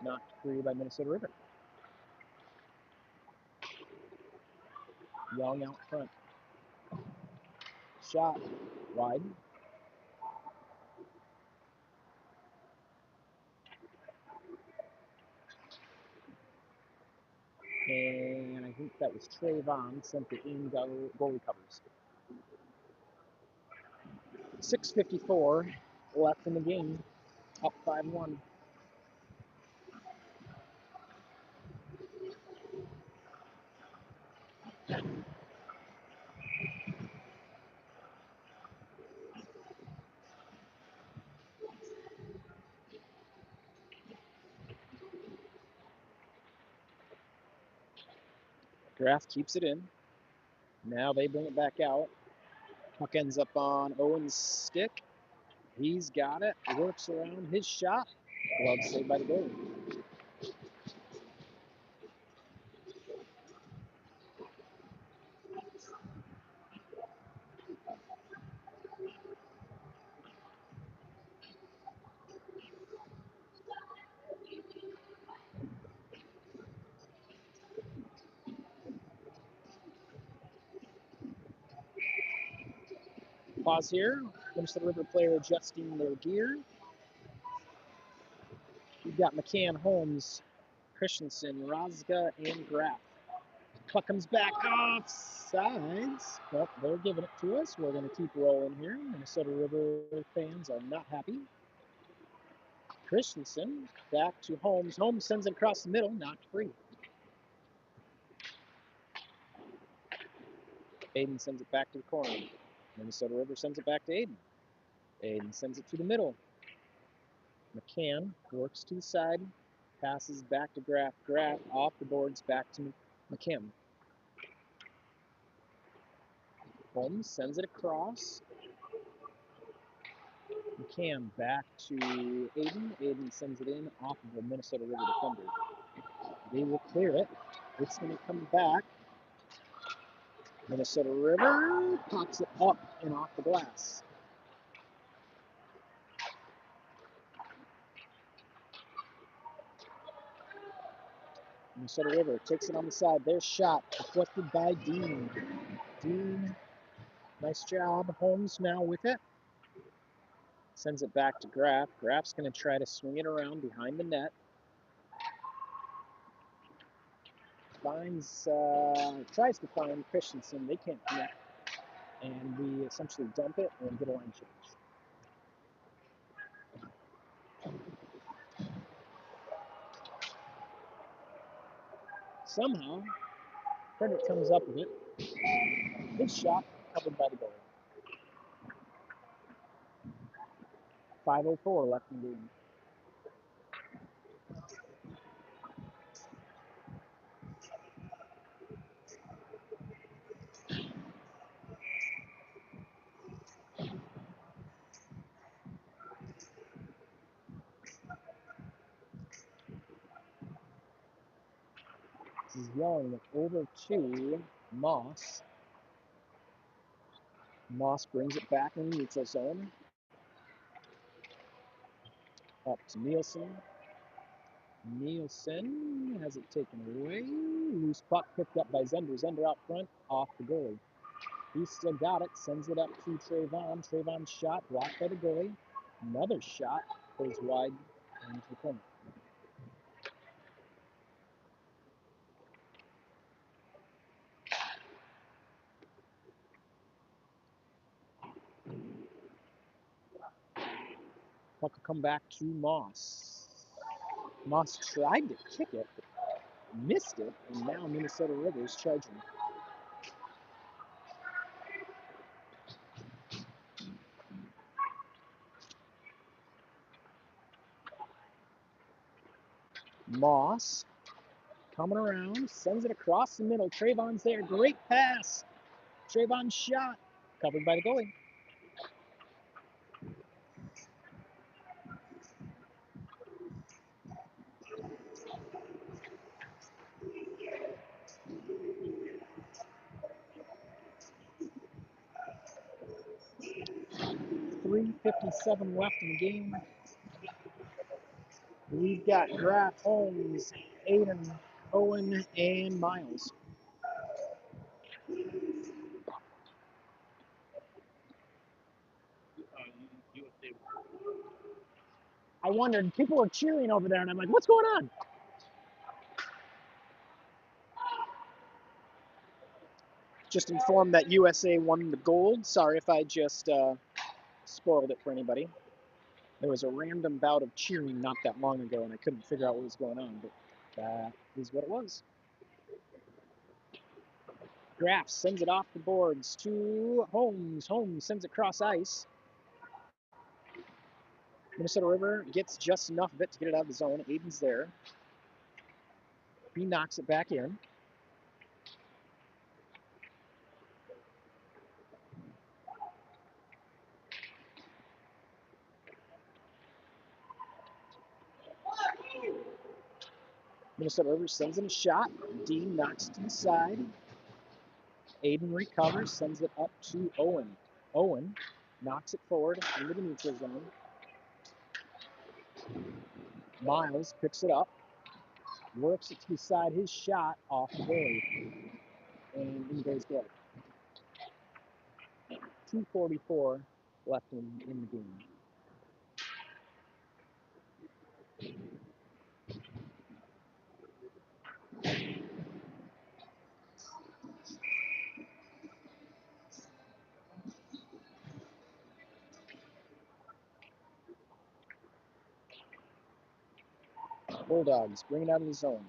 Knocked free by Minnesota River. Young out front. Shot wide. And I think that was Trayvon sent it in, goalie covers. 6:54 left in the game, up 5-1. Graff keeps it in. Now they bring it back out. Puck ends up on Owen's stick. He's got it. Works around his shot. Glove saved by the goalie. Pause here. Minnesota River player adjusting their gear. We've got McCann, Holmes, Christensen, Rozga, and Graff. Puck comes back off sides. Well, they're giving it to us. We're going to keep rolling here. Minnesota River fans are not happy. Christensen back to Holmes. Holmes sends it across the middle, knocked free. Aiden sends it back to the corner. Minnesota River sends it back to Aiden. Aiden sends it to the middle. McCann works to the side, passes back to Graff. Graff off the boards back to McCann. Holmes sends it across. McCann back to Aiden. Aiden sends it in off of the Minnesota River defender. They will clear it. It's going to come back. Minnesota River pops it up and off the glass. Minnesota River takes it on the side. Their shot deflected by Dean. Dean, nice job. Holmes now with it. Sends it back to Graff. Graff's going to try to swing it around behind the net. Tries to find Christensen. They can't connect. And we essentially dump it and get a line change. Somehow, Frederick comes up with it. His shot covered by the goalie. 5:04 left in the game. This is Young over to Moss. Moss brings it back in the neutral zone. Up to Nielsen. Nielsen has it taken away. Loose puck picked up by Zender. Zender out front, off the goalie. He's still got it, sends it up to Trayvon. Trayvon's shot blocked by the goalie. Another shot goes wide into the corner. Puck will come back to Moss. Moss tried to kick it, but missed it, and now Minnesota Rivers charging. Moss coming around, sends it across the middle. Trayvon's there. Great pass. Trayvon's shot. Covered by the goalie. .357 left in the game. We've got Graf, Holmes, Aiden, Owen, and Miles. I wondered, people were cheering over there, and I'm like, what's going on? Just informed that USA won the gold. Sorry if I just spoiled it for anybody. There was a random bout of cheering not that long ago, and I couldn't figure out what was going on, but that is what it was. Graf sends it off the boards to Holmes. Holmes sends it across ice. Minnesota River gets just enough of it to get it out of the zone. Aiden's there. He knocks it back in. Minnesota River sends in a shot. Dean knocks it to the side. Aiden recovers, sends it up to Owen. Owen knocks it forward into the neutral zone. Miles picks it up, works it to the side. His shot off the goalie, and in goes goal. 2:44 left in the game. Bulldogs bring it out of the zone.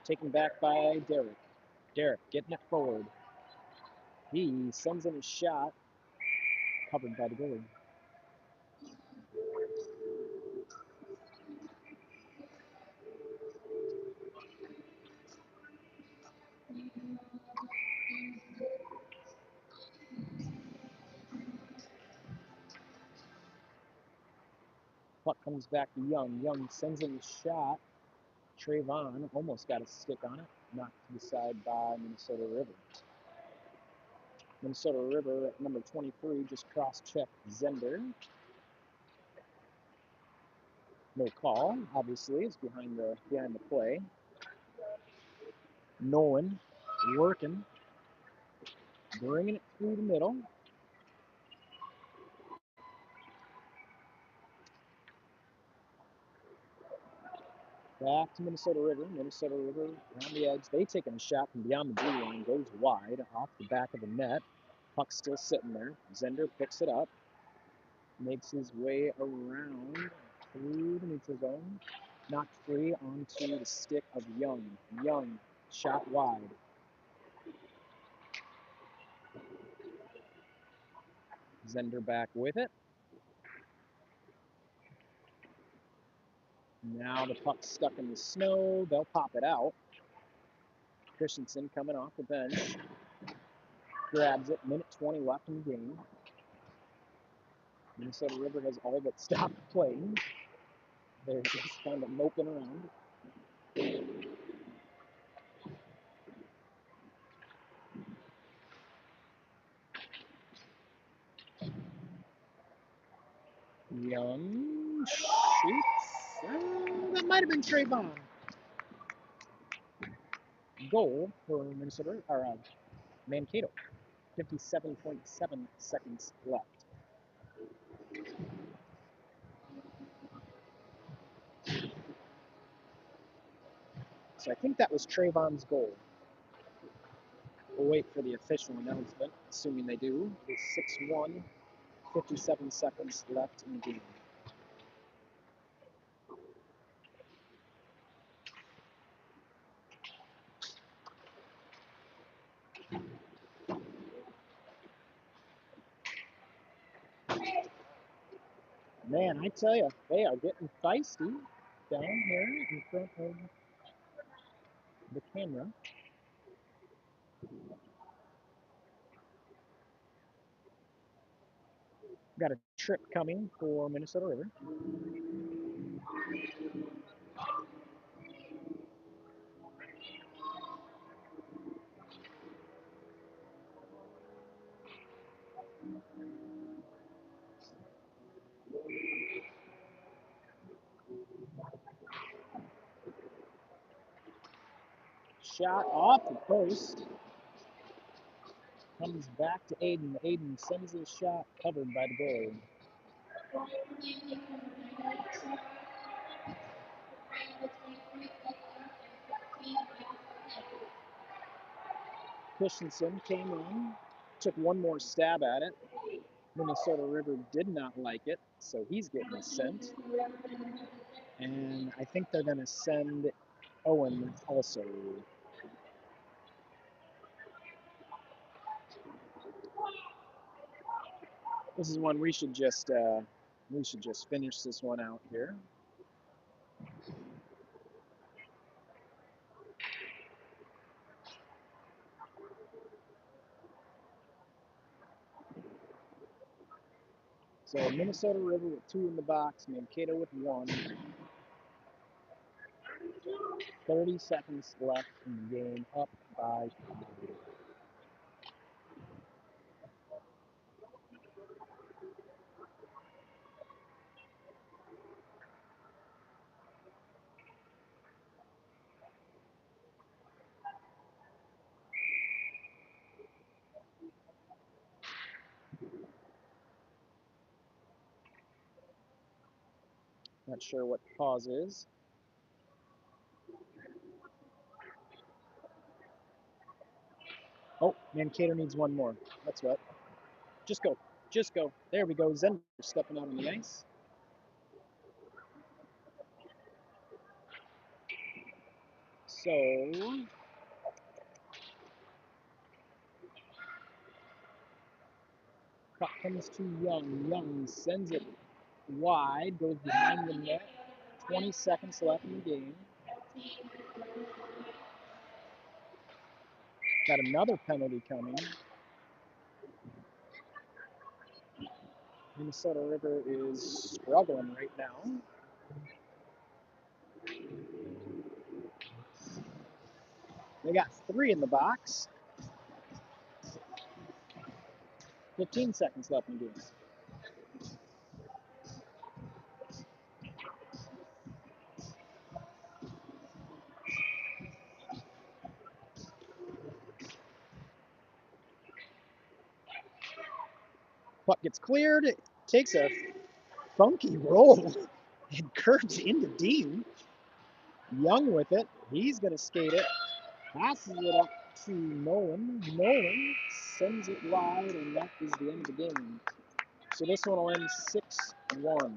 Taken back by Derek. Derek getting it forward. He sends in a shot, covered by the goalie. Puck comes back to Young. Young sends in a shot. Trayvon almost got a stick on it, knocked to the side by Minnesota River. Minnesota River, number 23, just cross-checked Zender. No call, obviously, is behind the play. Nolan working, bringing it through the middle. Back to Minnesota River. Minnesota River around the edge. They taking a shot from beyond the blue line, goes wide off the back of the net. Puck still sitting there. Zender picks it up, makes his way around through the neutral zone, knocked free onto the stick of Young. Young shot wide. Zender back with it. Now the puck's stuck in the snow. They'll pop it out. Christensen coming off the bench. Grabs it. Minute 20 left in the game. Minnesota River has all but stopped playing. They're just kind of moping around. Young shoots. That might have been Trayvon. Goal for Minnesota, or Mankato. 57.7 seconds left. So I think that was Trayvon's goal. We'll wait for the official announcement, assuming they do. It is 6-1, 57 seconds left in the game. Man, I tell you, they are getting feisty down here in front of the camera. Got a trip coming for Minnesota River. Shot off the post. Comes back to Aiden. Aiden sends his shot covered by the goalie. Christensen came in, took one more stab at it. Minnesota River did not like it, so he's getting sent. And I think they're going to send Owen also. This is one we should just finish this one out here. So Minnesota River with 2 in the box, Mankato with 1. 30 seconds left in the game, up by 5. Not sure what pause is. Oh, Mankato needs 1 more. That's what. Just go. Just go. There we go. Zender stepping out on the ice. So puck comes to Young. Young sends it wide, goes behind the net. 20 seconds left in the game. Got another penalty coming. Minnesota River is struggling right now. They got 3 in the box. 15 seconds left in the game. Puck gets cleared. It takes a funky roll and curves into Dean. Young with it. He's going to skate it. Passes it up to Nolan. Nolan sends it wide, and that is the end of the game. So this one will end 6-1.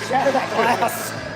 Shatter that glass.